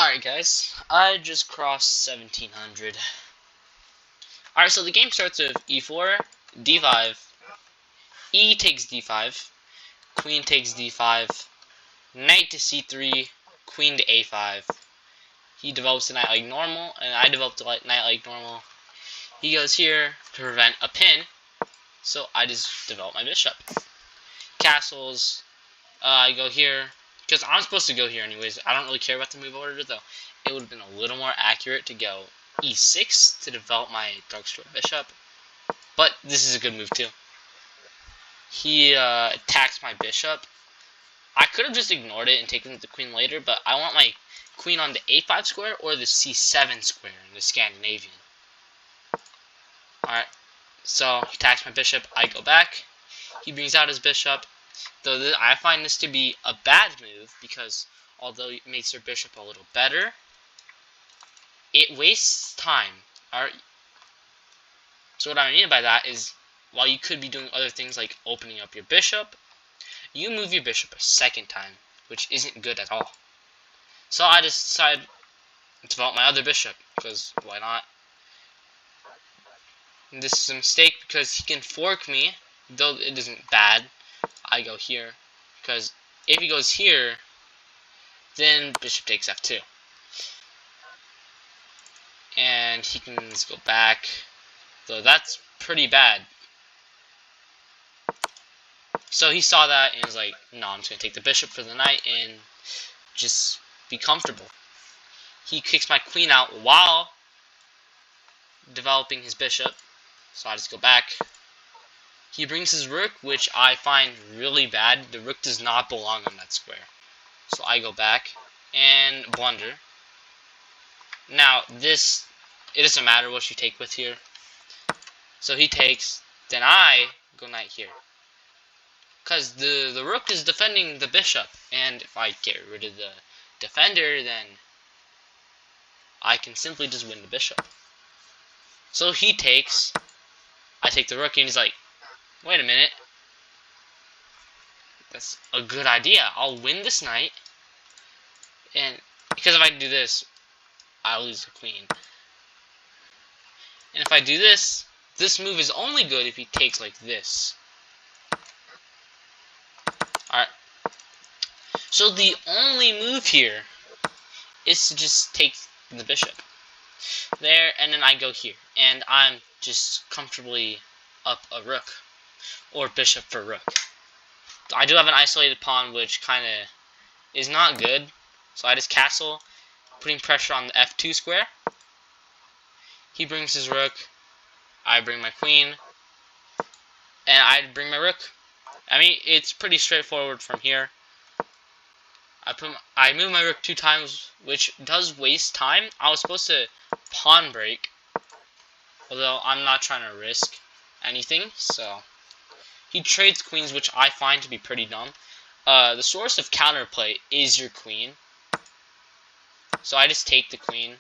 Alright guys, I just crossed 1700. Alright, so the game starts with e4, d5, e takes d5, queen takes d5, knight to c3, queen to a5. He develops the knight like normal, and I developed the knight like normal. He goes here to prevent a pin, so I just develop my bishop. Castles, I go here, because I'm supposed to go here anyways. I don't really care about the move order though. It would have been a little more accurate to go e6 to develop my dark square bishop, but this is a good move too. He attacks my bishop. I could have just ignored it and taken the queen later, but I want my queen on the a5 square or the c7 square in the Scandinavian. Alright, so he attacks my bishop, I go back. He brings out his bishop, though I find this to be a bad move because although it makes your bishop a little better, it wastes time. Alright, so what I mean by that is, while you could be doing other things like opening up your bishop, you move your bishop a second time, which isn't good at all. So I just decided to develop my other bishop, because why not? And this is a mistake because he can fork me, though it isn't bad. I go here, because if he goes here, then bishop takes f2. And he can just go back, though that's pretty bad. So he saw that and was like, no, I'm just going to take the bishop for the knight and just be comfortable. He kicks my queen out while developing his bishop, so I just go back. He brings his rook, which I find really bad. The rook does not belong on that square. So I go back and blunder. Now this, it doesn't matter what you take with here. So he takes, then I go knight here. Because the rook is defending the bishop, and if I get rid of the defender, then I can simply just win the bishop. So he takes, I take the rook, and he's like, wait a minute, that's a good idea. I'll win this knight, and because if I do this, I'll lose the queen. And if I do this, this move is only good if he takes like this. Alright. So the only move here is to just take the bishop there, and then I go here, and I'm just comfortably up a rook, or bishop for rook. I do have an isolated pawn, which kind of is not good, so I just castle, putting pressure on the f2 square. He brings his rook, I bring my queen, and I bring my rook. I mean, it's pretty straightforward from here. I move my rook 2 times, which does waste time. I was supposed to pawn break, although I'm not trying to risk anything, so he trades queens, which I find to be pretty dumb. The source of counterplay is your queen, so I just take the queen,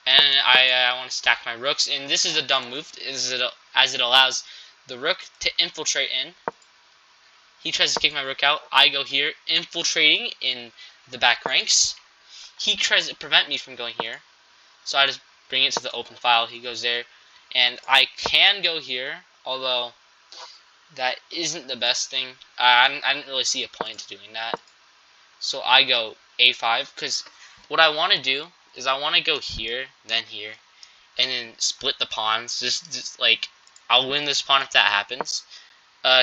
and I want to stack my rooks, and this is a dumb move, as it allows the rook to infiltrate in. He tries to kick my rook out. I go here, infiltrating in the back ranks. He tries to prevent me from going here, so I just bring it to the open file. He goes there, and I can go here, although that isn't the best thing. I didn't really see a point to doing that. So I go a5, because what I want to do is I want to go here, then here, and then split the pawns. Just like, I'll win this pawn if that happens.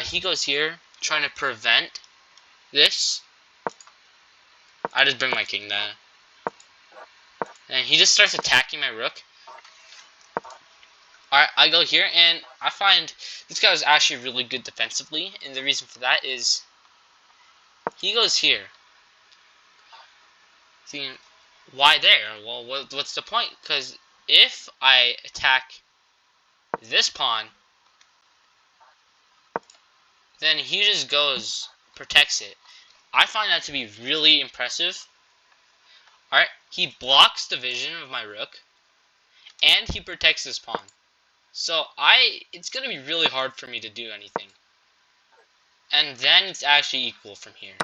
He goes here, trying to prevent this. I just bring my king down. And he just starts attacking my rook. Alright, I go here, and I find this guy is actually really good defensively, and the reason for that is he goes here. See, why there? Well, what's the point? Because if I attack this pawn, then he just goes, protects it. I find that to be really impressive. Alright, he blocks the vision of my rook, and he protects this pawn. So it's going to be really hard for me to do anything. And then it's actually equal from here,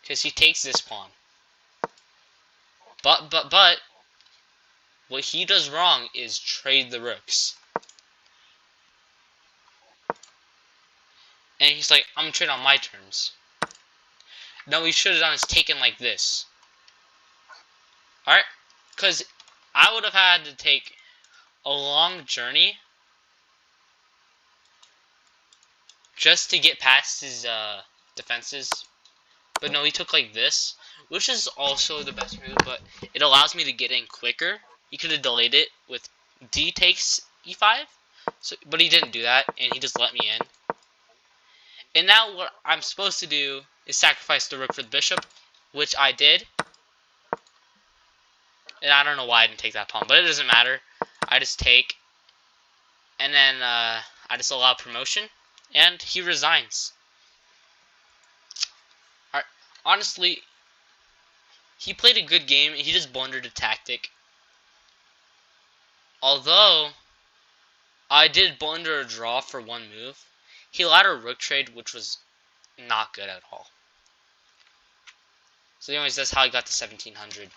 because he takes this pawn. But what he does wrong is trade the rooks. And he's like, I'm gonna trade on my terms. No, what he should have done is taken like this. Alright? Because I would have had to take a long journey just to get past his defenses. But no, he took like this, which is also the best move, but it allows me to get in quicker. He could have delayed it with D takes E5, but he didn't do that, and he just let me in. And now what I'm supposed to do is sacrifice the rook for the bishop, which I did. And I don't know why I didn't take that pawn, but it doesn't matter. I just take, and then I just allow promotion, and he resigns. Alright, honestly, he played a good game. He just blundered a tactic. Although, I did blunder a draw for one move. He allowed a rook trade, which was not good at all. So anyways, that's how I got to 1700.